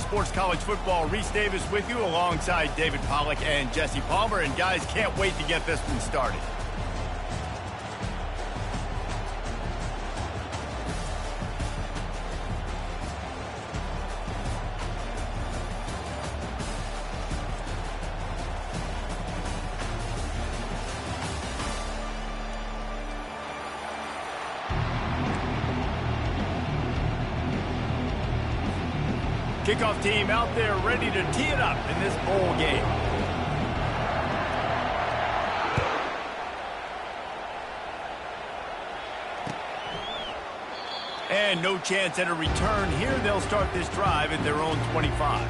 Sports College Football. Reese Davis with you alongside David Pollack and Jesse Palmer. And guys, can't wait to get this one started. Kickoff team out there ready to tee it up in this bowl game. And no chance at a return here. They'll start this drive at their own 25.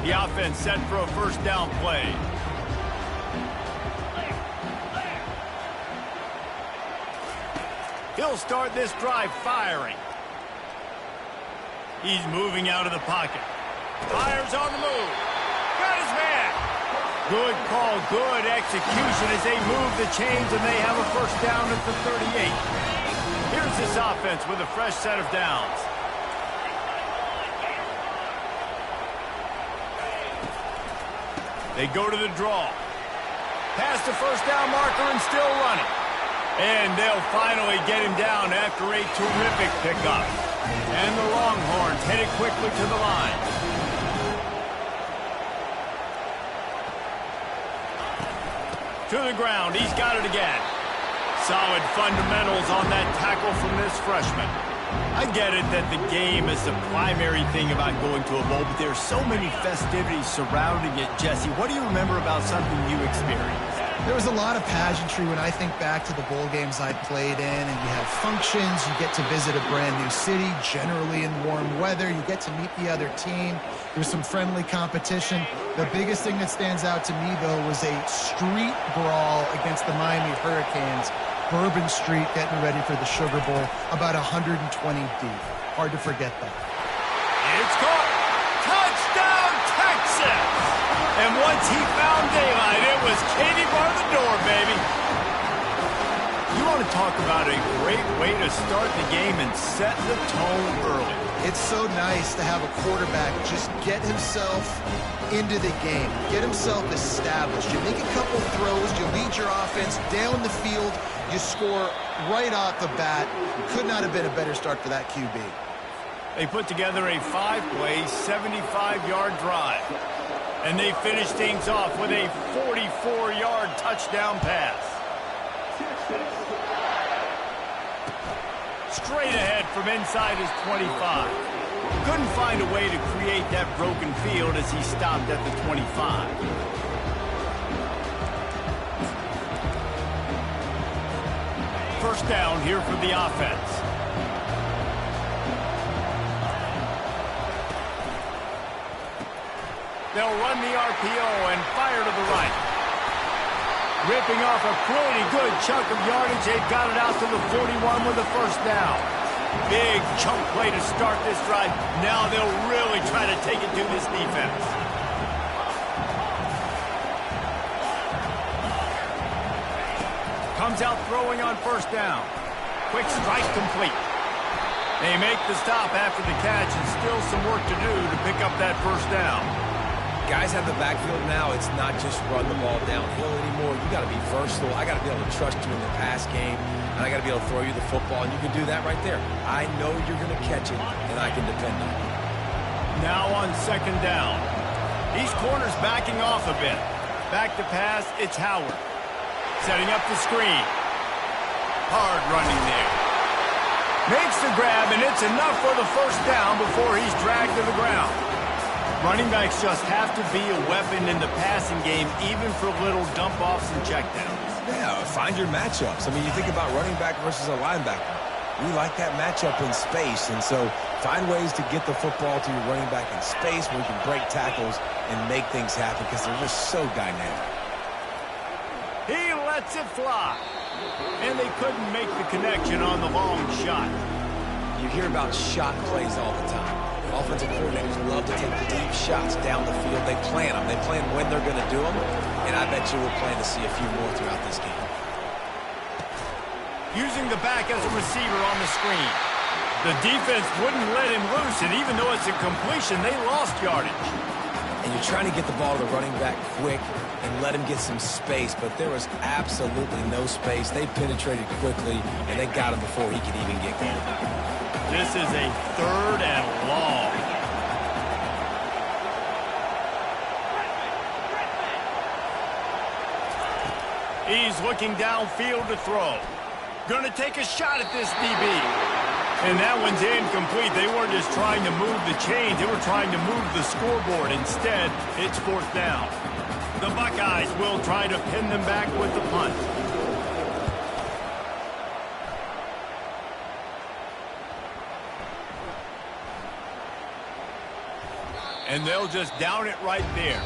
The offense set for a first down play. He'll start this drive firing. He's moving out of the pocket. Fires on the move. Got his man. Good call, good execution as they move the chains and they have a first down at the 38. Here's this offense with a fresh set of downs. They go to the draw. Past the first down marker and still running. And they'll finally get him down after a terrific pickup. And the Longhorns headed quickly to the line. To the ground. He's got it again. Solid fundamentals on that tackle from this freshman. I get it that the game is the primary thing about going to a bowl, but there's so many festivities surrounding it. Jesse, what do you remember about something you experienced? There was a lot of pageantry when I think back to the bowl games I played in, and you have functions, you get to visit a brand new city, generally in warm weather, you get to meet the other team, there's some friendly competition. The biggest thing that stands out to me, though, was a street brawl against the Miami Hurricanes. Bourbon Street getting ready for the Sugar Bowl, about 120 deep. Hard to forget that. It's caught. Touchdown, Texas! And once he found daylight, it was Katie bar the door, baby. You want to talk about a great way to start the game and set the tone early. It's so nice to have a quarterback just get himself into the game, get himself established. You make a couple throws, you lead your offense down the field, you score right off the bat. Could not have been a better start for that QB. They put together a 5-play, 75-yard drive. And they finish things off with a 44-yard touchdown pass. Straight ahead from inside his 25. Couldn't find a way to create that broken field as he stopped at the 25. First down here for the offense. They'll run the RPO and fire to the right. Ripping off a pretty good chunk of yardage. They've got it out to the 41 with a first down. Big chunk play to start this drive. Now they'll really try to take it to this defense. Comes out throwing on first down. Quick strike complete. They make the stop after the catch and still some work to do to pick up that first down. Guys have the backfield now. It's not just run the ball downhill anymore. You got to be versatile. I got to be able to trust you in the pass game, and I got to be able to throw you the football, and you can do that right there. I know you're going to catch it, and I can depend on it. Now on second down. These corners backing off a bit. Back to pass, it's Howard. Setting up the screen. Hard running there. Makes the grab, and it's enough for the first down before he's dragged to the ground. Running backs just have to be a weapon in the passing game, even for little dump-offs and checkdowns. Yeah, find your matchups. I mean, you think about running back versus a linebacker. We like that matchup in space, and so find ways to get the football to your running back in space where you can break tackles and make things happen because they're just so dynamic. He lets it fly, and they couldn't make the connection on the long shot. You hear about shot plays all the time. Offensive coordinators love to take deep shots down the field. They plan them. They plan when they're going to do them, and I bet you we'll plan to see a few more throughout this game. Using the back as a receiver on the screen. The defense wouldn't let him loose, and even though it's a completion, they lost yardage. And you're trying to get the ball to the running back quick and let him get some space, but there was absolutely no space. They penetrated quickly, and they got him before he could even get going. This is a 3rd and long. He's looking downfield to throw. Going to take a shot at this DB. And that one's incomplete. They weren't just trying to move the chains. They were trying to move the scoreboard. Instead, it's 4th down. The Buckeyes will try to pin them back with the punt. And they'll just down it right there.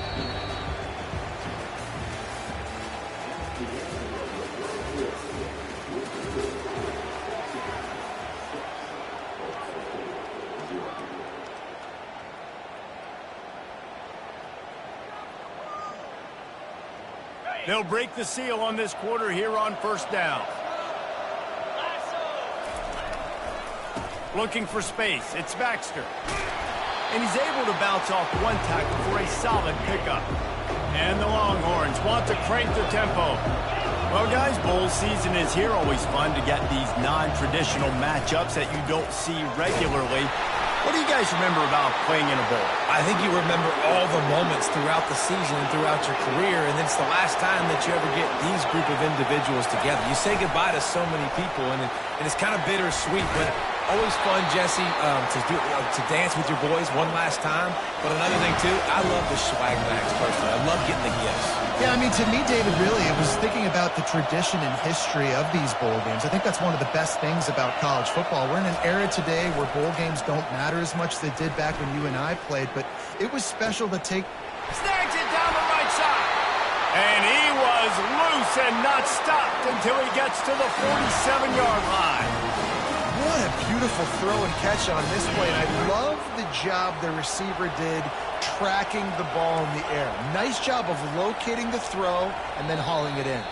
They'll break the seal on this quarter here on 1st down. Looking for space. It's Baxter. And he's able to bounce off one tackle for a solid pickup. And the Longhorns want to crank their tempo. Well, guys, bowl season is here. Always fun to get these non-traditional matchups that you don't see regularly. What do you guys remember about playing in a bowl? I think you remember all the moments throughout the season and throughout your career, and it's the last time that you ever get these group of individuals together. You say goodbye to so many people, and it's kind of bittersweet, but always fun, Jesse, to dance with your boys one last time. But another thing, too, I love the swag bags, personally. I love getting the gifts. Yeah, I mean, to me, David, really, it was thinking about the tradition and history of these bowl games. I think that's one of the best things about college football. We're in an era today where bowl games don't matter as much as they did back when you and I played, but it was special to take... Snags it down the right side. And he was loose and not stopped until he gets to the 47-yard line. What a beautiful throw and catch on this play. And I love the job the receiver did tracking the ball in the air. Nice job of locating the throw and then hauling it in.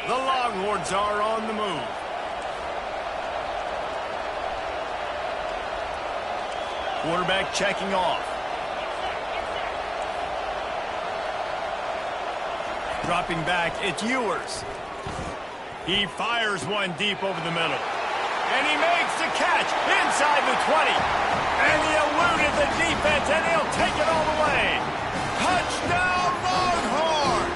The Longhorns are on the move. Quarterback checking off. Dropping back, it's Ewers. He fires one deep over the middle. And he makes the catch inside the 20. And he eluded the defense, and he'll take it all the way. Touchdown, Longhorn!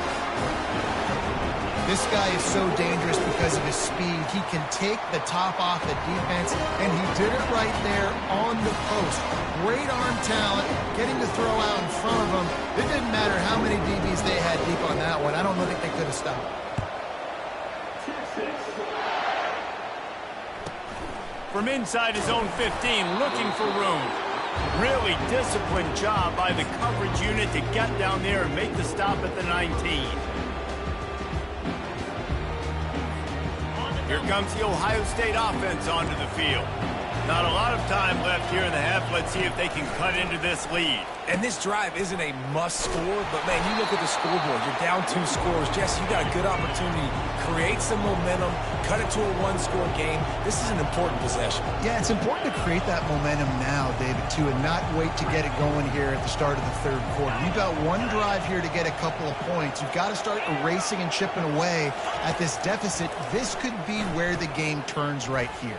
This guy is so dangerous because of his speed. He can take the top off the defense, and he did it right there on the post. Great arm talent, getting the throw out in front of him. It didn't matter how many DBs they had deep on that one. I don't think they could have stopped. From inside his own 15, looking for room. Really disciplined job by the coverage unit to get down there and make the stop at the 19. Here comes the Ohio State offense onto the field. Not a lot of time left here in the half. Let's see if they can cut into this lead. And this drive isn't a must score, but, man, you look at the scoreboard. You're down 2 scores. Jesse, you got a good opportunity. Create some momentum. Cut it to a 1-score game. This is an important possession. Yeah, it's important to create that momentum now, David, too, and not wait to get it going here at the start of the 3rd quarter. You've got one drive here to get a couple of points. You've got to start erasing and chipping away at this deficit. This could be where the game turns right here.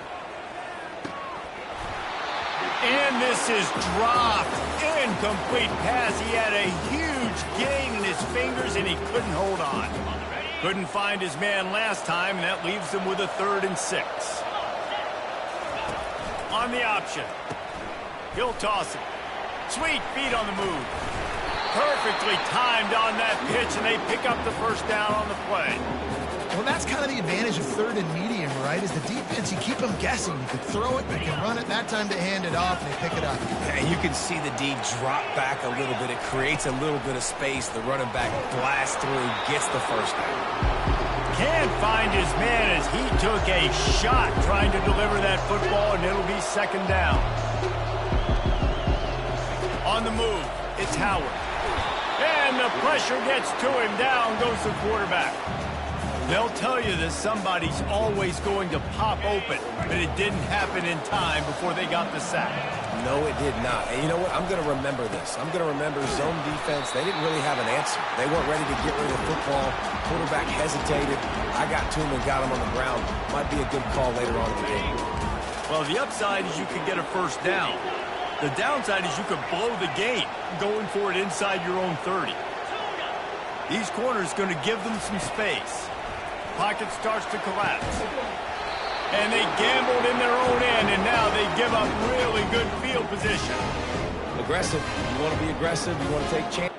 And this is dropped. Incomplete pass. He had a huge gain in his fingers, and he couldn't hold on. Couldn't find his man last time, and that leaves him with a 3rd and 6. On the option. He'll toss it. Sweet feet on the move. Perfectly timed on that pitch, and they pick up the 1st down on the play. Well, that's kind of the advantage of 3rd and medium, right? Is the defense, you keep them guessing. You can throw it, you can run it. That time to hand it off, and they pick it up. And you can see the D drop back a little bit. It creates a little bit of space. The running back blasts through, gets the 1st down. can't find his man as he took a shot trying to deliver that football, and it'll be second down. On the move, it's Howard. And the pressure gets to him. Down goes the quarterback. They'll tell you that somebody's always going to pop open, but it didn't happen in time before they got the sack. No, it did not. And you know what? I'm going to remember this. I'm going to remember zone defense. They didn't really have an answer. They weren't ready to get rid of the football. Quarterback hesitated. I got to him and got him on the ground. Might be a good call later on in the game. Well, the upside is you could get a first down. The downside is you could blow the game going for it inside your own 30. These corners going to give them some space. Pocket starts to collapse. And they gambled in their own end, and now they give up really good field position. Aggressive. You want to be aggressive. You want to take chances.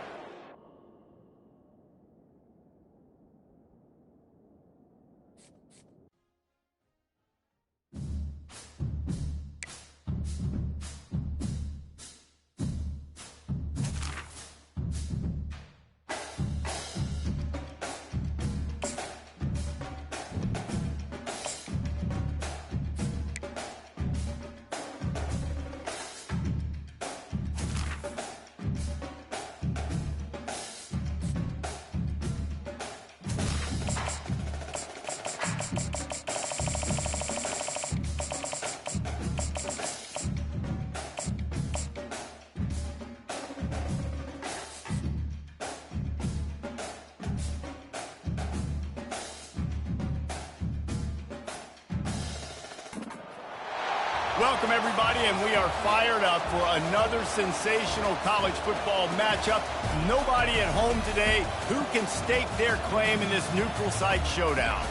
Welcome, everybody, and we are fired up for another sensational college football matchup. Nobody at home today who can stake their claim in this neutral site showdown.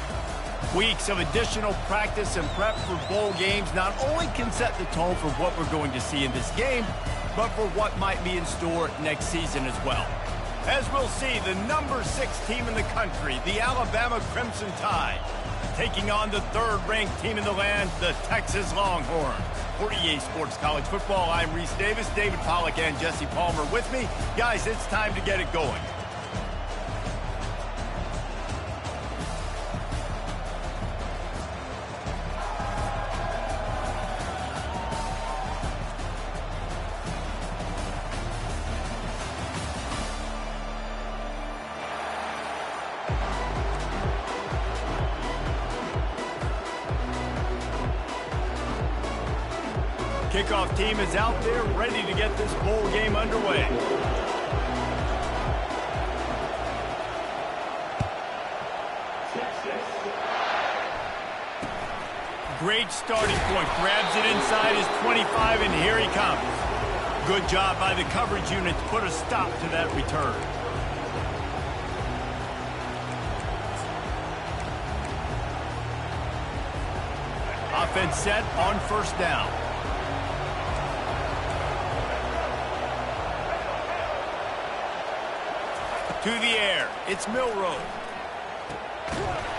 Weeks of additional practice and prep for bowl games not only can set the tone for what we're going to see in this game, but for what might be in store next season as well. As we'll see, the number 6 team in the country, the Alabama Crimson Tide, taking on the third-ranked team in the land, the Texas Longhorns. For EA Sports College Football, I'm Reese Davis, David Pollack, and Jesse Palmer with me. Guys, it's time to get it going. Kickoff team is out there ready to get this bowl game underway. Great starting point. Grabs it inside his 25, and here he comes. Good job by the coverage unit to put a stop to that return. Offense set on first down. To the air, it's Milroe.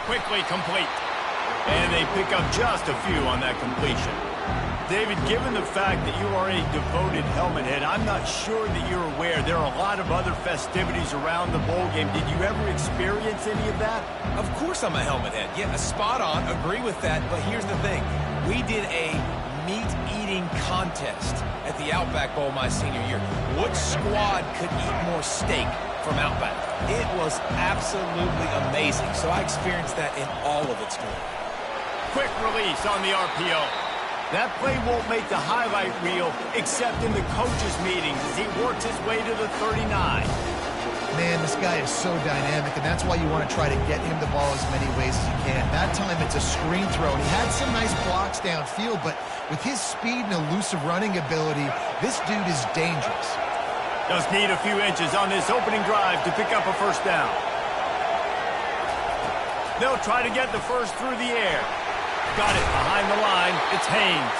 Quickly complete. And they pick up just a few on that completion. David, given the fact that you are a devoted helmet head, I'm not sure that you're aware there are a lot of other festivities around the bowl game. Did you ever experience any of that? Of course I'm a helmet head. Yeah, spot on. Agree with that. But here's the thing. We did a meat-eating contest at the Outback Bowl my senior year. Which squad could eat more steak from Outback? It was absolutely amazing. So I experienced that in all of its glory. Quick release on the RPO. That play won't make the highlight reel except in the coaches' meetings as he works his way to the 39. Man, this guy is so dynamic, and that's why you want to try to get him the ball as many ways as you can. That time it's a screen throw, and he had some nice blocks downfield, but with his speed and elusive running ability, this dude is dangerous. Just need a few inches on this opening drive to pick up a first down. They'll try to get the first through the air. Got it behind the line. It's Haynes.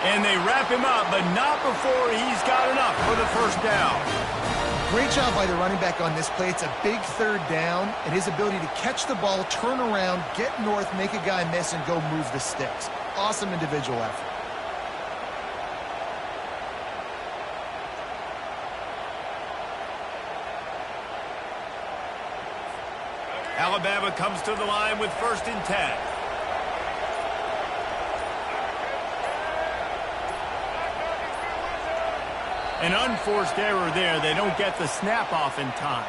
And they wrap him up, but not before he's got enough for the first down. Great job by the running back on this play. It's a big third down, and his ability to catch the ball, turn around, get north, make a guy miss, and go move the sticks. Awesome individual effort. Alabama comes to the line with 1st and 10. An unforced error there. They don't get the snap off in time.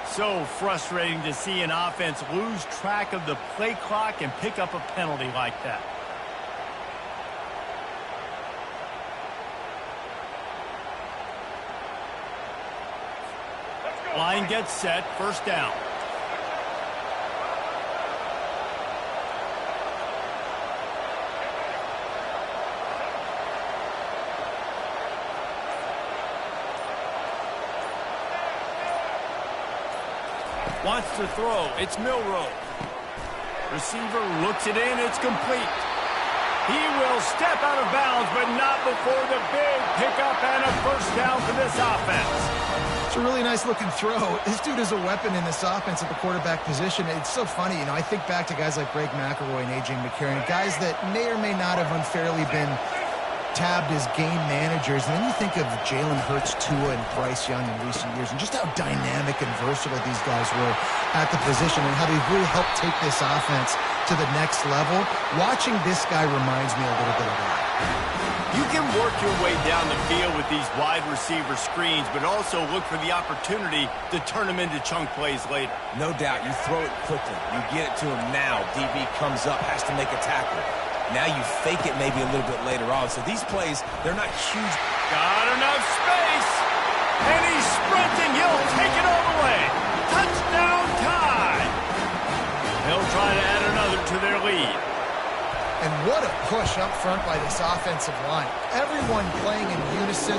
So frustrating to see an offense lose track of the play clock and pick up a penalty like that. Line gets set, 1st down. Wants to throw. It's Milroe. Receiver looks it in. It's complete. He will step out of bounds, but not before the big pickup and a 1st down for this offense. It's a really nice-looking throw. This dude is a weapon in this offense at the quarterback position. It's so funny, you know, I think back to guys like Greg McElroy and A.J. McCarron, guys that may or may not have unfairly been tabbed as game managers. And then you think of Jalen Hurts, Tua, and Bryce Young in recent years, and just how dynamic and versatile these guys were at the position and how they've really helped take this offense to the next level. Watching this guy reminds me a little bit of that. You can work your way down the field with these wide receiver screens, but also look for the opportunity to turn them into chunk plays later. No doubt, you throw it quickly. You get it to him now. DB comes up, has to make a tackle. Now you fake it maybe a little bit later on. So these plays, they're not huge. Got enough space. And he's sprinting. He'll take it all the way. Touchdown tie. They'll try to add another to their lead. And what a push up front by this offensive line. Everyone playing in unison,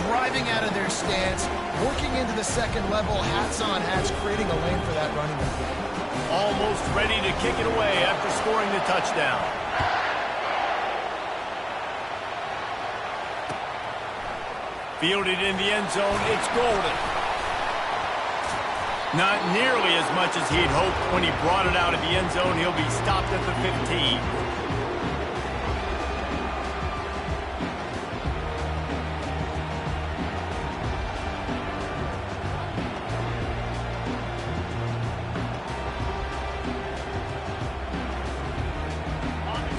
driving out of their stance, working into the second level, hats on hats, creating a lane for that running back. Almost ready to kick it away after scoring the touchdown. Fielded in the end zone, it's Golden. Not nearly as much as he'd hoped when he brought it out of the end zone. He'll be stopped at the 15.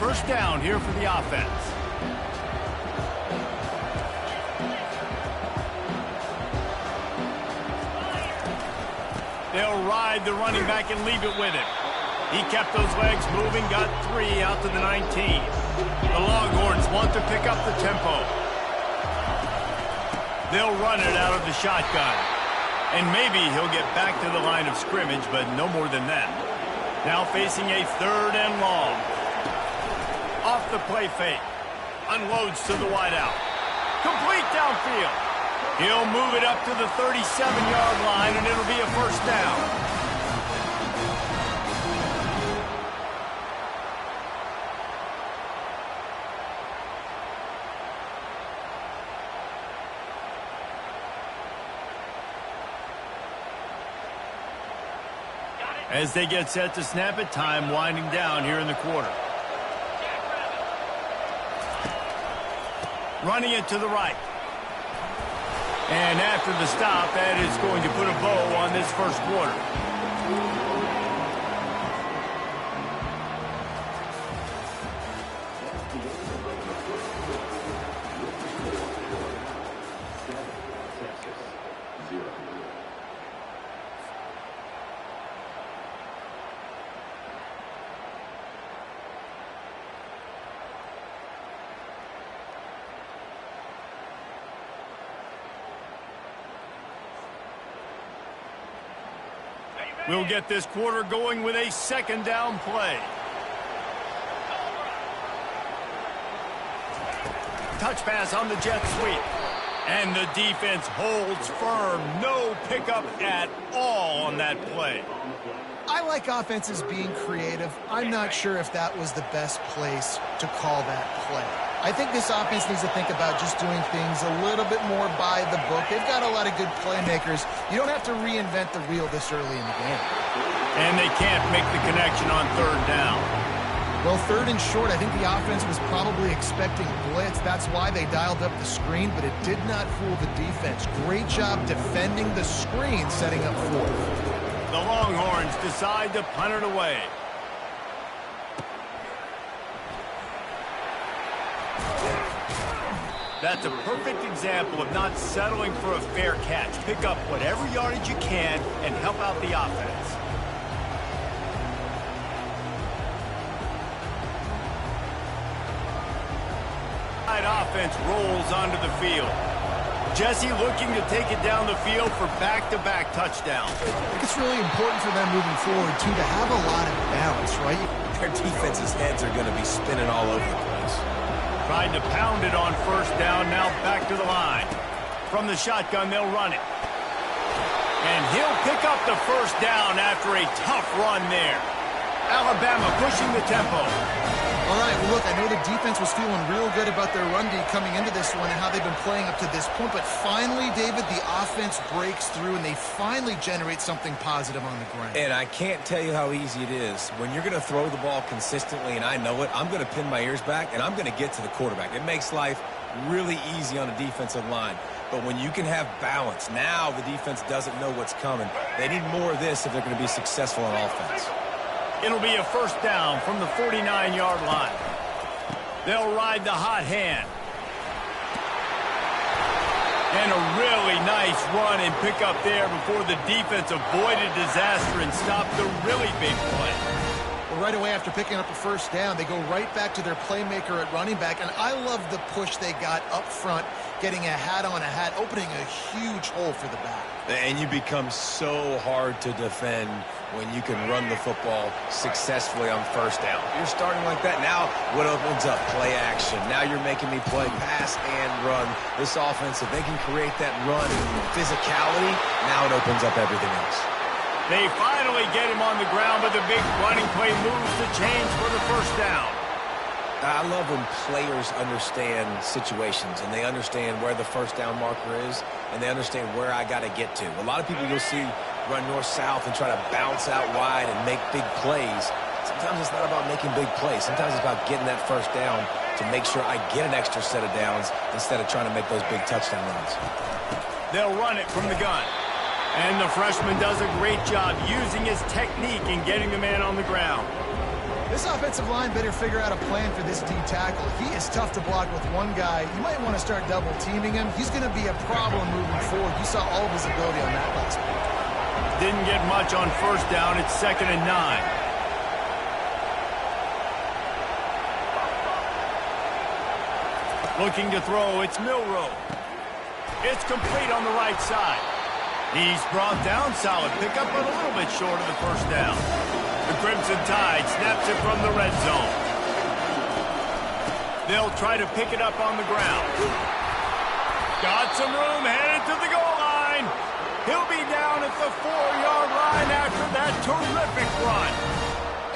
First down here for the offense. They'll ride the running back and leave it with him. He kept those legs moving, got 3 out to the 19. The Longhorns want to pick up the tempo. They'll run it out of the shotgun. And maybe he'll get back to the line of scrimmage, but no more than that. Now facing a 3rd and long. Off the play fake. Unloads to the wideout. Complete downfield. He'll move it up to the 37-yard line, and it'll be a 1st down. As they get set to snap it, time winding down here in the quarter. Running it to the right. And after the stop, that is going to put a bow on this 1st quarter. We'll get this quarter going with a 2nd down play. Touch pass on the jet sweep. And the defense holds firm. No pickup at all on that play. I like offenses being creative. I'm not sure if that was the best place to call that play. I think this offense needs to think about just doing things a little bit more by the book. They've got a lot of good playmakers. You don't have to reinvent the wheel this early in the game. And they can't make the connection on 3rd down. Well, 3rd and short, I think the offense was probably expecting blitz. That's why they dialed up the screen, but it did not fool the defense. Great job defending the screen, setting up 4th. The Longhorns decide to punt it away. That's a perfect example of not settling for a fair catch. Pick up whatever yardage you can and help out the offense. Offense rolls onto the field. Jesse looking to take it down the field for back-to-back touchdowns. I think it's really important for them moving forward, too, to have a lot of balance, right? Their defense's heads are going to be spinning all over the place. Trying to pound it on first down, now back to the line. From the shotgun, they'll run it. And he'll pick up the first down after a tough run there. Alabama pushing the tempo. All right, well, look, I know the defense was feeling real good about their run D coming into this one and how they've been playing up to this point, but finally, David, the offense breaks through and they finally generate something positive on the ground. And I can't tell you how easy it is. When you're going to throw the ball consistently, and I know it, I'm going to pin my ears back, and I'm going to get to the quarterback. It makes life really easy on a defensive line. But when you can have balance, now the defense doesn't know what's coming. They need more of this if they're going to be successful on offense. It'll be a first down from the 49-yard line. They'll ride the hot hand. And a really nice run and pick up there before the defense avoided disaster and stopped the really big play. Well, right away after picking up a first down, they go right back to their playmaker at running back. And I love the push they got up front, getting a hat on a hat, opening a huge hole for the back. And you become so hard to defend when you can run the football successfully on first down. You're starting like that. Now what opens up? Play action. Now you're making me play pass and run. This offense, if they can create that run physicality, now it opens up everything else. They finally get him on the ground, but the big running play moves the chains for the first down. I love when players understand situations and they understand where the first down marker is and they understand where I got to get to. A lot of people you'll see run north-south and try to bounce out wide and make big plays. Sometimes it's not about making big plays. Sometimes it's about getting that first down to make sure I get an extra set of downs instead of trying to make those big touchdown runs. They'll run it from the gun. And the freshman does a great job using his technique and getting the man on the ground. This offensive line better figure out a plan for this D tackle. He is tough to block with one guy. You might want to start double teaming him. He's going to be a problem moving forward. You saw all of his ability on that last play. Didn't get much on first down. It's 2nd and 9. Looking to throw. It's Milroe. It's complete on the right side. He's brought down. Solid pickup, but a little bit short of the first down. The Crimson Tide snaps it from the red zone. They'll try to pick it up on the ground. Got some room, headed to the goal line. He'll be down at the 4-yard line after that terrific run.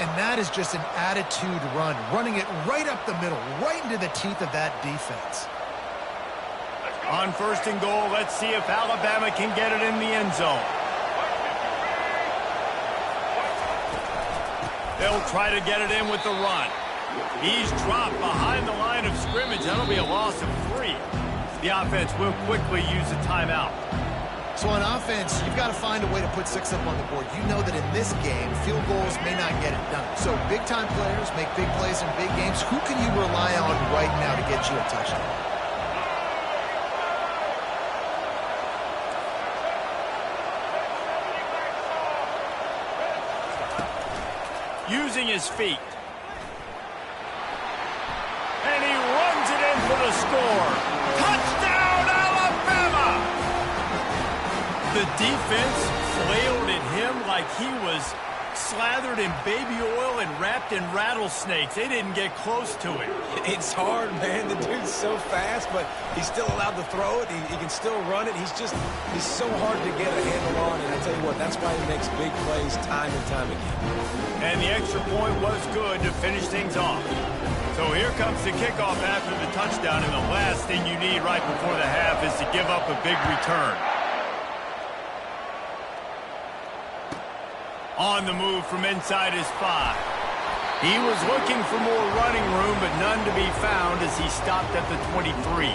And that is just an attitude run, running it right up the middle, right into the teeth of that defense. On 1st and goal, let's see if Alabama can get it in the end zone. They'll try to get it in with the run. He's dropped behind the line of scrimmage. That'll be a loss of 3. The offense will quickly use a timeout. So on offense, you've got to find a way to put 6 up on the board. You know that in this game, field goals may not get it done. So big-time players make big plays in big games. Who can you rely on right now to get you a touchdown? Using his feet. And he runs it in for the score. Touchdown, Alabama! The defense flailed at him like he was slathered in baby oil and wrapped in rattlesnakes. They didn't get close to it. It's hard, man. The dude's so fast, but he's still allowed to throw it. He can still run it. He's so hard to get a handle on, and I tell you what, that's why he makes big plays time and time again. And the extra point was good to finish things off. So here comes the kickoff after the touchdown, and the last thing you need right before the half is to give up a big return. On the move from inside his 5. He was looking for more running room, but none to be found as he stopped at the 23.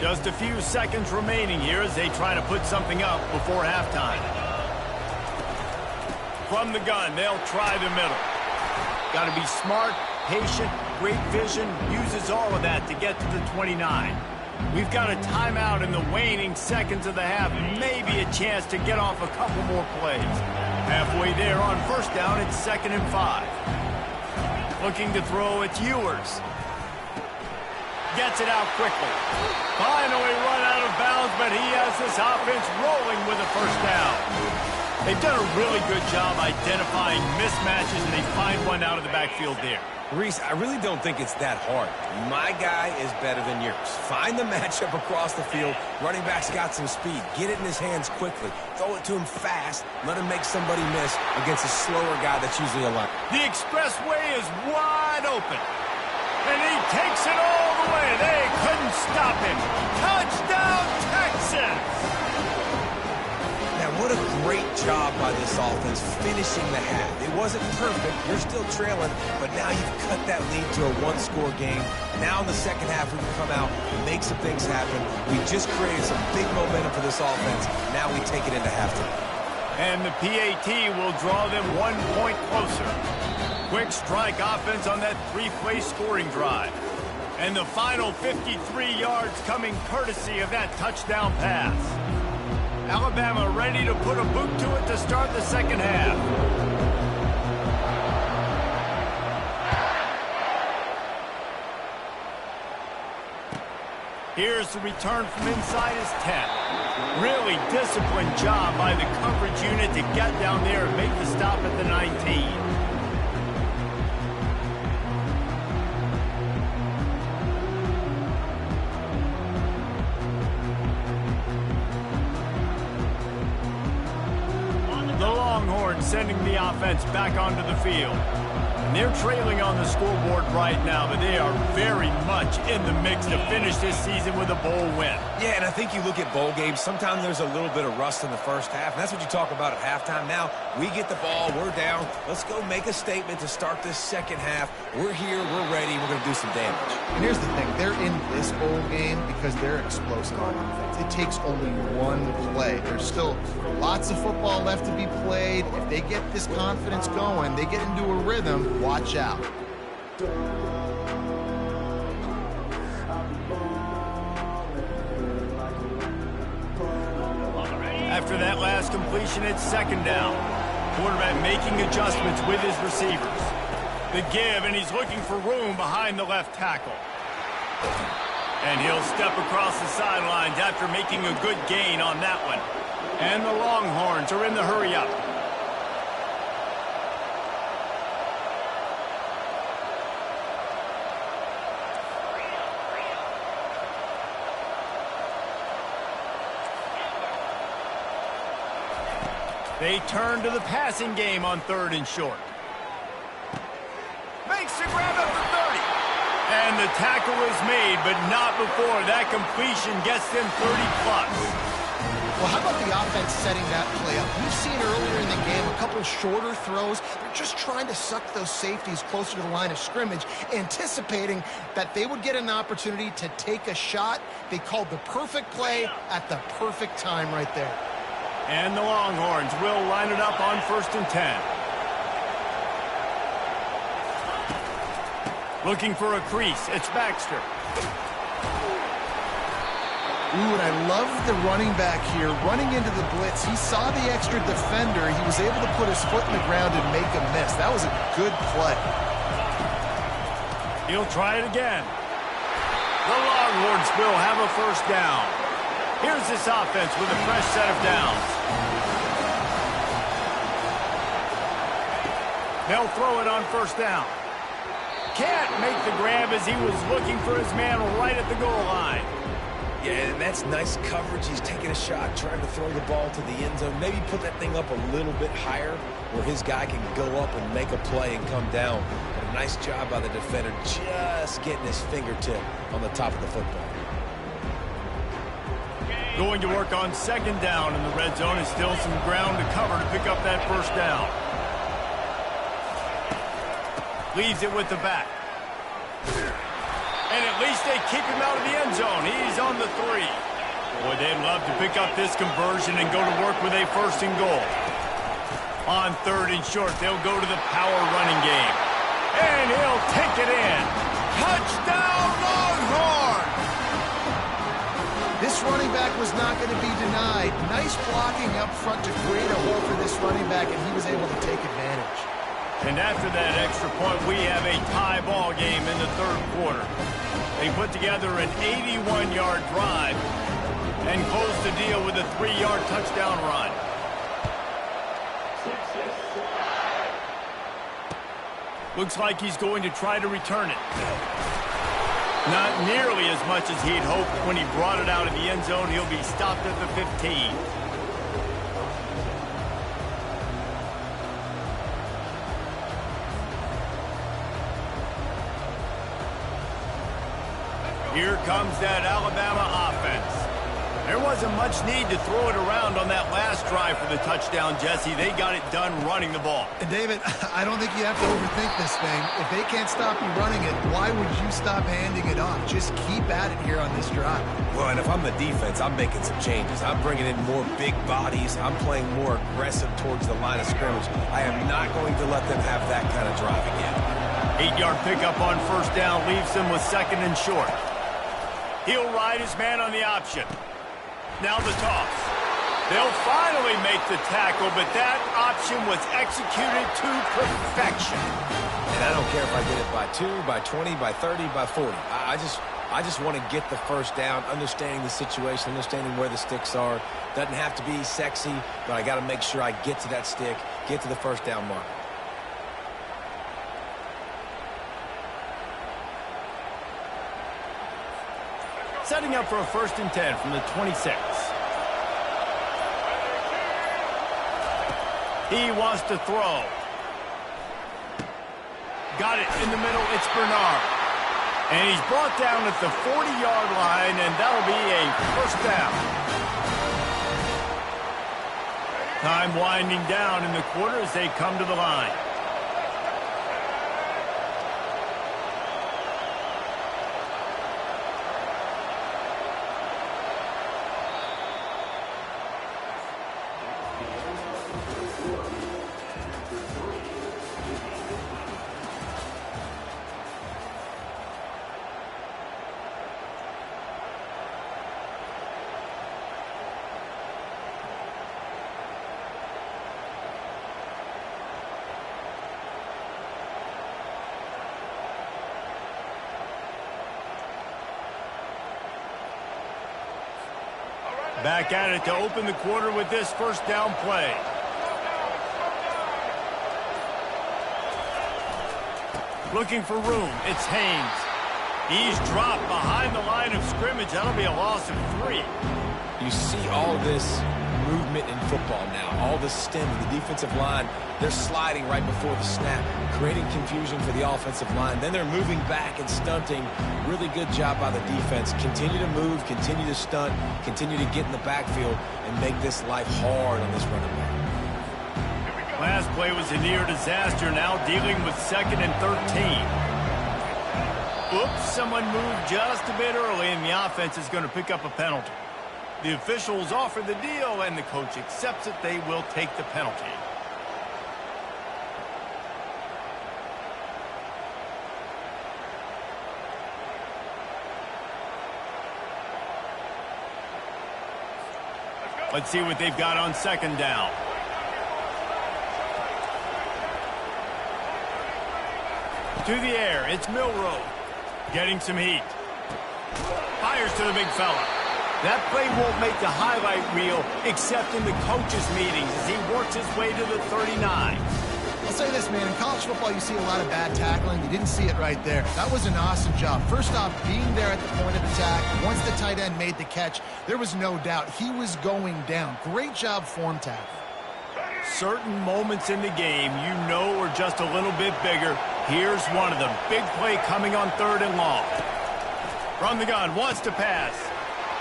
Just a few seconds remaining here as they try to put something up before halftime. From the gun, they'll try the middle. Got to be smart, patient, great vision, uses all of that to get to the 29. We've got a timeout in the waning seconds of the half, maybe a chance to get off a couple more plays. Halfway there on first down, it's 2nd and 5. Looking to throw, it's Ewers. Gets it out quickly. Finally run out of bounds, but he has this offense rolling with a first down. They've done a really good job identifying mismatches, and they find one out of the backfield there. Reese, I really don't think it's that hard. My guy is better than yours. Find the matchup across the field. Running back's got some speed. Get it in his hands quickly. Throw it to him fast. Let him make somebody miss against a slower guy that's usually a line. The expressway is wide open. And he takes it all the way. They couldn't stop him. Touchdown, Texas! Now, what a great job by this offense finishing the half. It wasn't perfect. You're still trailing, but now you've cut that lead to a one-score game. Now in the second half, we can come out and make some things happen. We just created some big momentum for this offense. Now we take it into halftime. And the PAT will draw them 1 point closer. Quick strike offense on that 3-play scoring drive. And the final 53 yards coming courtesy of that touchdown pass. Alabama ready to put a boot to it to start the second half. Here's the return from inside his 10. Really disciplined job by the coverage unit to get down there and make the stop at the 19. Sending the offense back onto the field. And they're trailing on the scoreboard right now, but they are very much in the mix to finish this season with a bowl win. Yeah, and I think you look at bowl games, sometimes there's a little bit of rust in the first half, and that's what you talk about at halftime. Now, we get the ball, we're down. Let's go make a statement to start this second half. We're here, we're ready, we're going to do some damage. And here's the thing, they're in this bowl game because they're explosive on offense. It takes only one play. There's still lots of football left to be played. If they get this confidence going, they get into a rhythm, watch out. After that last completion, it's 2nd down. Quarterback making adjustments with his receivers. The give, and he's looking for room behind the left tackle. And he'll step across the sidelines after making a good gain on that one. And the Longhorns are in the hurry-up. They turn to the passing game on 3rd and short. Makes the grab at the 30. And the tackle is made, but not before that completion gets them 30-plus. Well, how about the offense setting that play up? We've seen earlier in the game a couple shorter throws. They're just trying to suck those safeties closer to the line of scrimmage, anticipating that they would get an opportunity to take a shot. They called the perfect play at the perfect time right there. And the Longhorns will line it up on 1st and 10. Looking for a crease, it's Baxter. Ooh, and I love the running back here. Running into the blitz, he saw the extra defender. He was able to put his foot in the ground and make a miss. That was a good play. He'll try it again. The Longhorns will have a first down. Here's this offense with a fresh set of downs. They'll throw it on 1st down. Can't make the grab as he was looking for his man right at the goal line. Yeah, and that's nice coverage. He's taking a shot, trying to throw the ball to the end zone. Maybe put that thing up a little bit higher where his guy can go up and make a play and come down. But a nice job by the defender just getting his fingertip on the top of the football. Going to work on 2nd down in the red zone, and still some ground to cover to pick up that first down. Leaves it with the back. And it At least they keep him out of the end zone. He's on the 3. Boy, they'd love to pick up this conversion and go to work with a 1st and goal. On 3rd and short, they'll go to the power running game. And he'll take it in. Touchdown, Longhorn! This running back was not going to be denied. Nice blocking up front to create a hole for this running back, and he was able to take advantage. And after that extra point, we have a tie ball game in the 3rd quarter. They put together an 81-yard drive and closed the deal with a 3-yard touchdown run. Looks like he's going to try to return it. Not nearly as much as he'd hoped when he brought it out of the end zone. He'll be stopped at the 15. Here comes that Alabama offense. There wasn't much need to throw it around on that last drive for the touchdown, Jesse. They got it done running the ball. And David, I don't think you have to overthink this thing. If they can't stop you running it, why would you stop handing it off? Just keep at it here on this drive. Well, and if I'm the defense, I'm making some changes. I'm bringing in more big bodies. I'm playing more aggressive towards the line of scrimmage. I am not going to let them have that kind of drive again. 8-yard pickup on 1st down leaves them with 2nd and short. He'll ride his man on the option. Now the toss. They'll finally make the tackle, but that option was executed to perfection. And I don't care if I get it by 2, by 20, by 30, by 40. I just want to get the 1st down, understanding the situation, understanding where the sticks are. Doesn't have to be sexy, but I got to make sure I get to that stick, get to the 1st down mark. Setting up for a 1st and 10 from the 26. He wants to throw. Got it in the middle. It's Bernard. And he's brought down at the 40-yard line, and that'll be a 1st down. Time winding down in the quarter as they come to the line. Back at it to open the quarter with this 1st down play. Looking for room. It's Haynes. He's dropped behind the line of scrimmage. That'll be a loss of 3. You see all this movement in football now. All the stem, the defensive line, they're sliding right before the snap, creating confusion for the offensive line. Then they're moving back and stunting. Really good job by the defense. Continue to move, continue to stunt, continue to get in the backfield and make this life hard on this running back. Last play was a near disaster, now dealing with 2nd and 13. Oops, someone moved just a bit early, and the offense is going to pick up a penalty. The officials offer the deal, and the coach accepts it. They will take the penalty. Let's see what they've got on 2nd down. To the air, it's Milroe. Getting some heat. Fires to the big fella. That play won't make the highlight reel except in the coaches' meetings as he works his way to the 39. I'll say this, man. In college football, you see a lot of bad tackling. You didn't see it right there. That was an awesome job. First off, being there at the point of attack. Once the tight end made the catch, there was no doubt he was going down. Great job form tackling. Certain moments in the game you know are just a little bit bigger. Here's one of them. Big play coming on 3rd and long. From the gun, wants to pass.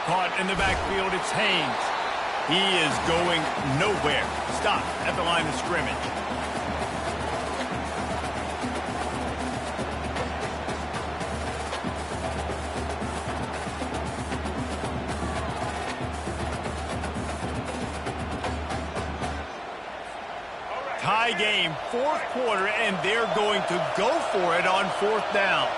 Caught in the backfield, it's Haynes. He is going nowhere. Stopped at the line of scrimmage. Tie game, fourth quarter, and they're going to go for it on fourth down.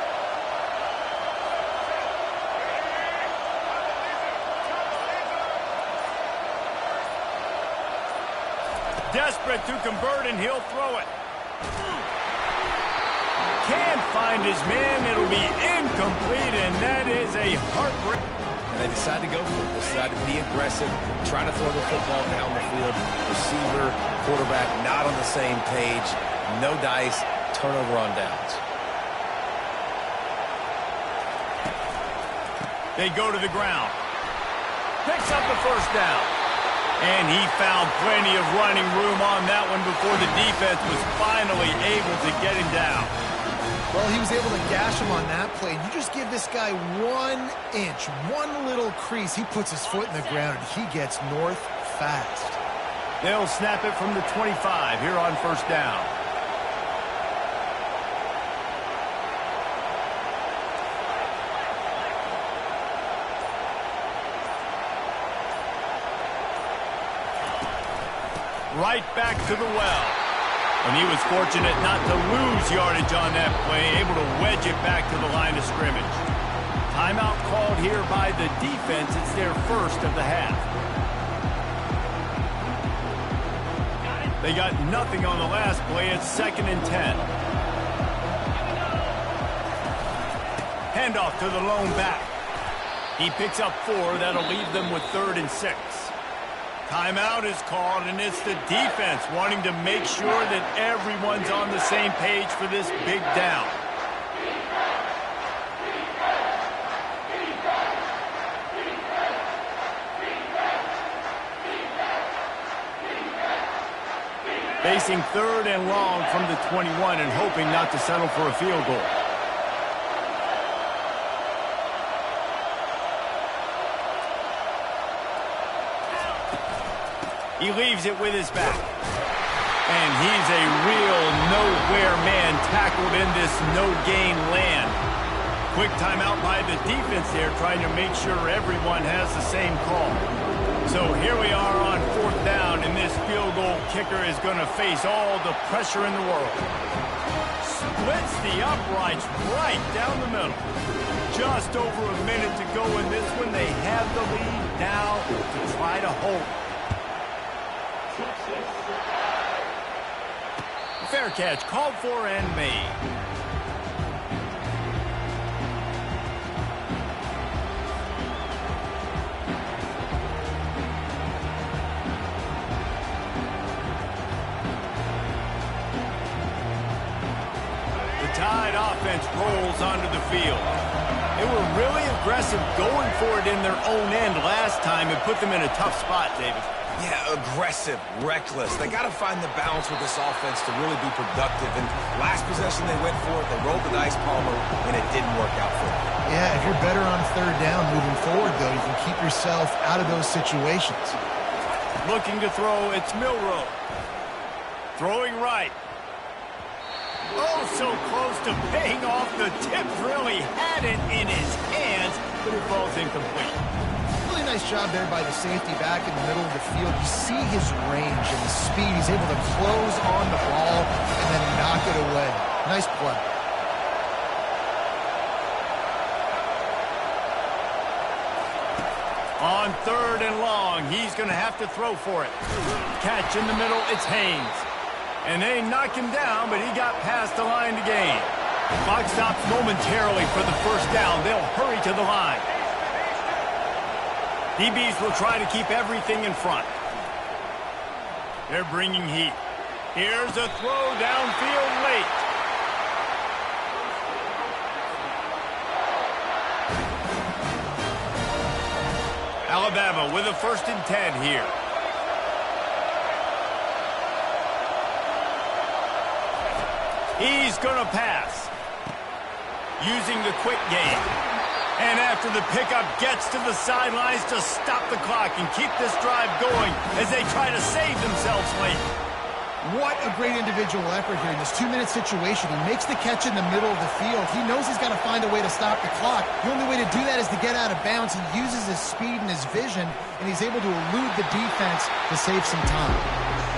Desperate to convert, and he'll throw it. Can't find his man. It'll be incomplete, and that is a heartbreak. And they decide to go for it. They decide to be aggressive, try to throw the football down the field. Receiver, quarterback, not on the same page. No dice, turnover on downs. They go to the ground. Picks up the first down. And he found plenty of running room on that one before the defense was finally able to get him down. Well, he was able to gash him on that play. You just give this guy 1 inch, one little crease. He puts his foot in the ground, and he gets north fast. They'll snap it from the 25 here on first down. Right back to the well. And he was fortunate not to lose yardage on that play, able to wedge it back to the line of scrimmage. Timeout called here by the defense. It's their first of the half. They got nothing on the last play. It's 2nd and 10. Handoff to the lone back. He picks up 4. That'll leave them with 3rd and 6. Timeout is called, and it's the defense wanting to make sure that everyone's on the same page for this big down. Facing 3rd and long from the 21 and hoping not to settle for a field goal. He leaves it with his back. And he's a real nowhere man tackled in this no-gain land. Quick timeout by the defense there, trying to make sure everyone has the same call. So here we are on 4th down, and this field goal kicker is going to face all the pressure in the world. Splits the uprights right down the middle. Just over a minute to go in this one. They have the lead now to try to hold. Fair catch, called for and made. The Tide offense rolls onto the field. They were really aggressive going for it in their own end last time and put them in a tough spot, David. Yeah, aggressive, reckless. They got to find the balance with this offense to really be productive. And last possession they went for it, they rolled the dice, Palmer, and it didn't work out for them. Yeah, if you're better on 3rd down moving forward, though, you can keep yourself out of those situations. Looking to throw, it's Milrow. Throwing right. Oh, so close to paying off. The tip really had it in his hands, but it falls incomplete. Really nice job there by the safety back in the middle of the field. You see his range and the speed. He's able to close on the ball and then knock it away. Nice play. On 3rd and long, he's going to have to throw for it. Catch in the middle, it's Haynes. And they knock him down, but he got past the line to gain. Clock stops momentarily for the first down. They'll hurry to the line. DBs will try to keep everything in front. They're bringing heat. Here's a throw downfield late. Alabama with a 1st and 10 here. He's going to pass. Using the quick game. And after the pickup, gets to the sidelines to stop the clock and keep this drive going as they try to save themselves late. What a great individual effort here in this 2-minute situation. He makes the catch in the middle of the field. He knows he's got to find a way to stop the clock. The only way to do that is to get out of bounds. He uses his speed and his vision, and he's able to elude the defense to save some time.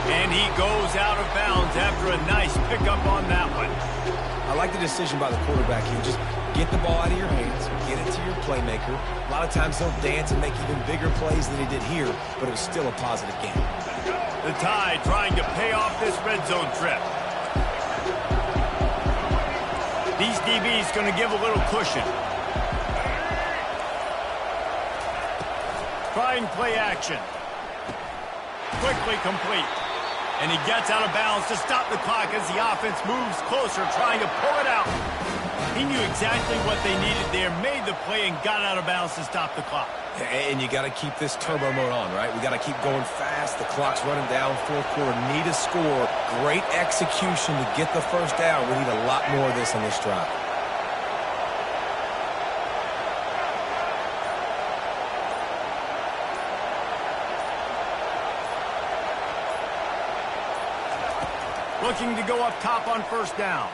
And he goes out of bounds after a nice pickup on that one. I like the decision by the quarterback here. Just get the ball out of your hands, get it to your playmaker. A lot of times he'll dance and make even bigger plays than he did here, but it was still a positive game. The Tide trying to pay off this red zone trip. These DBs going to give a little cushion. Trying play action. Quickly complete. And he gets out of bounds to stop the clock as the offense moves closer, trying to pull it out. He knew exactly what they needed there, made the play, and got out of bounds to stop the clock. And you got to keep this turbo mode on, right? We got to keep going fast. The clock's running down. Fourth quarter, need a score. Great execution to get the first down. We need a lot more of this on this drive. Looking to go up top on first down.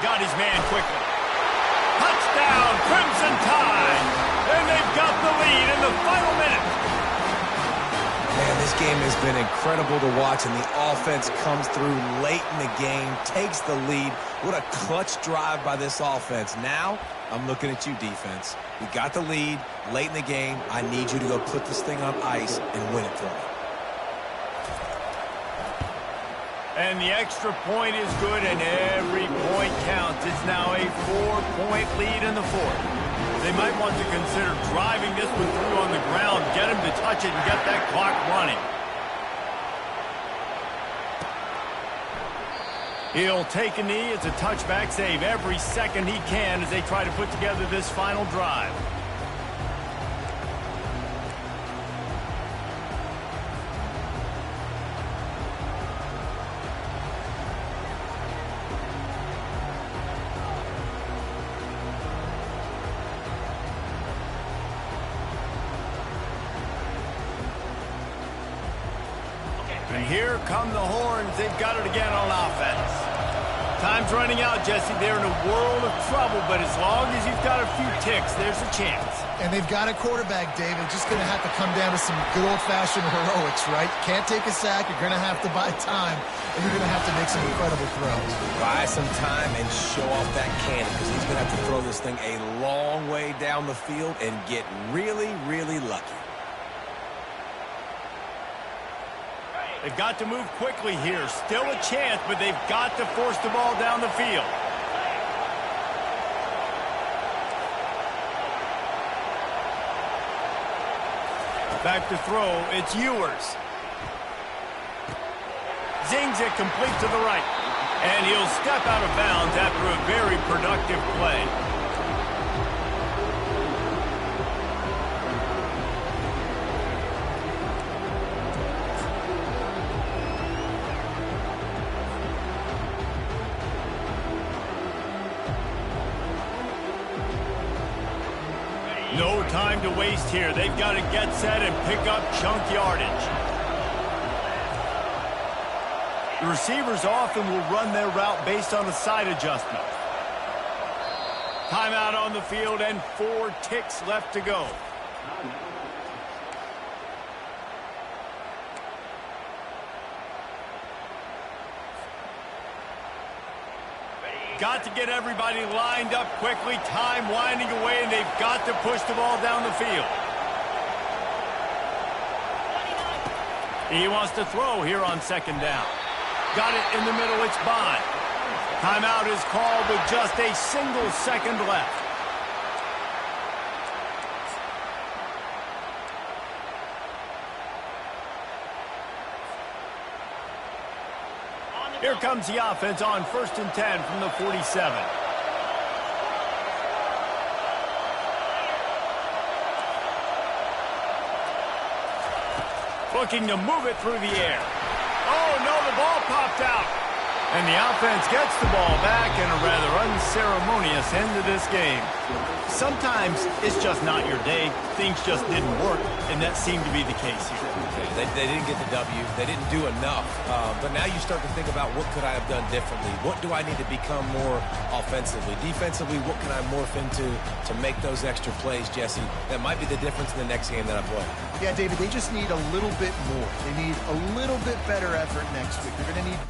Got his man quickly. Touchdown, Crimson Tide! And they've got the lead in the final minute. Man, this game has been incredible to watch, and the offense comes through late in the game, takes the lead. What a clutch drive by this offense. Now, I'm looking at you, defense. We got the lead late in the game. I need you to go put this thing on ice and win it for me. And the extra point is good, and every point counts. It's now a 4-point lead in the fourth. They might want to consider driving this one through on the ground, get him to touch it, and get that clock running. He'll take a knee. It's a touchback save every second he can as they try to put together this final drive. And here come the horns. They've got it again on offense. Time's running out, Jesse. They're in a world of trouble, but as long as you've got a few ticks, there's a chance. And they've got a quarterback, David. Just going to have to come down to some good old-fashioned heroics, right? Can't take a sack. You're going to have to buy time, and you're going to have to make some incredible throws. Buy some time and show off that cannon, because he's going to have to throw this thing a long way down the field and get really, really lucky. They've got to move quickly here. Still a chance, but they've got to force the ball down the field. Back to throw. It's Ewers. Zings it complete to the right. And he'll step out of bounds after a very productive play. No time to waste here. They've got to get set and pick up chunk yardage. The receivers often will run their route based on a side adjustment. Timeout on the field and 4 ticks left to go. Got to get everybody lined up quickly. Time winding away, and they've got to push the ball down the field. He wants to throw here on second down. Got it in the middle. It's Bond. Timeout is called with just a single second left. Here comes the offense on 1st and 10 from the 47. Looking to move it through the air. Oh, no, the ball popped out. And the offense gets the ball back in a rather unceremonious end to this game. Sometimes it's just not your day. Things just didn't work, and that seemed to be the case here. Yeah, they didn't get the W. They didn't do enough. But now you start to think about what could I have done differently? What do I need to become more offensively? Defensively, what can I morph into to make those extra plays, Jesse? That might be the difference in the next game that I play. Yeah, David, they just need a little bit more. They need a little bit better effort next week. They're going to need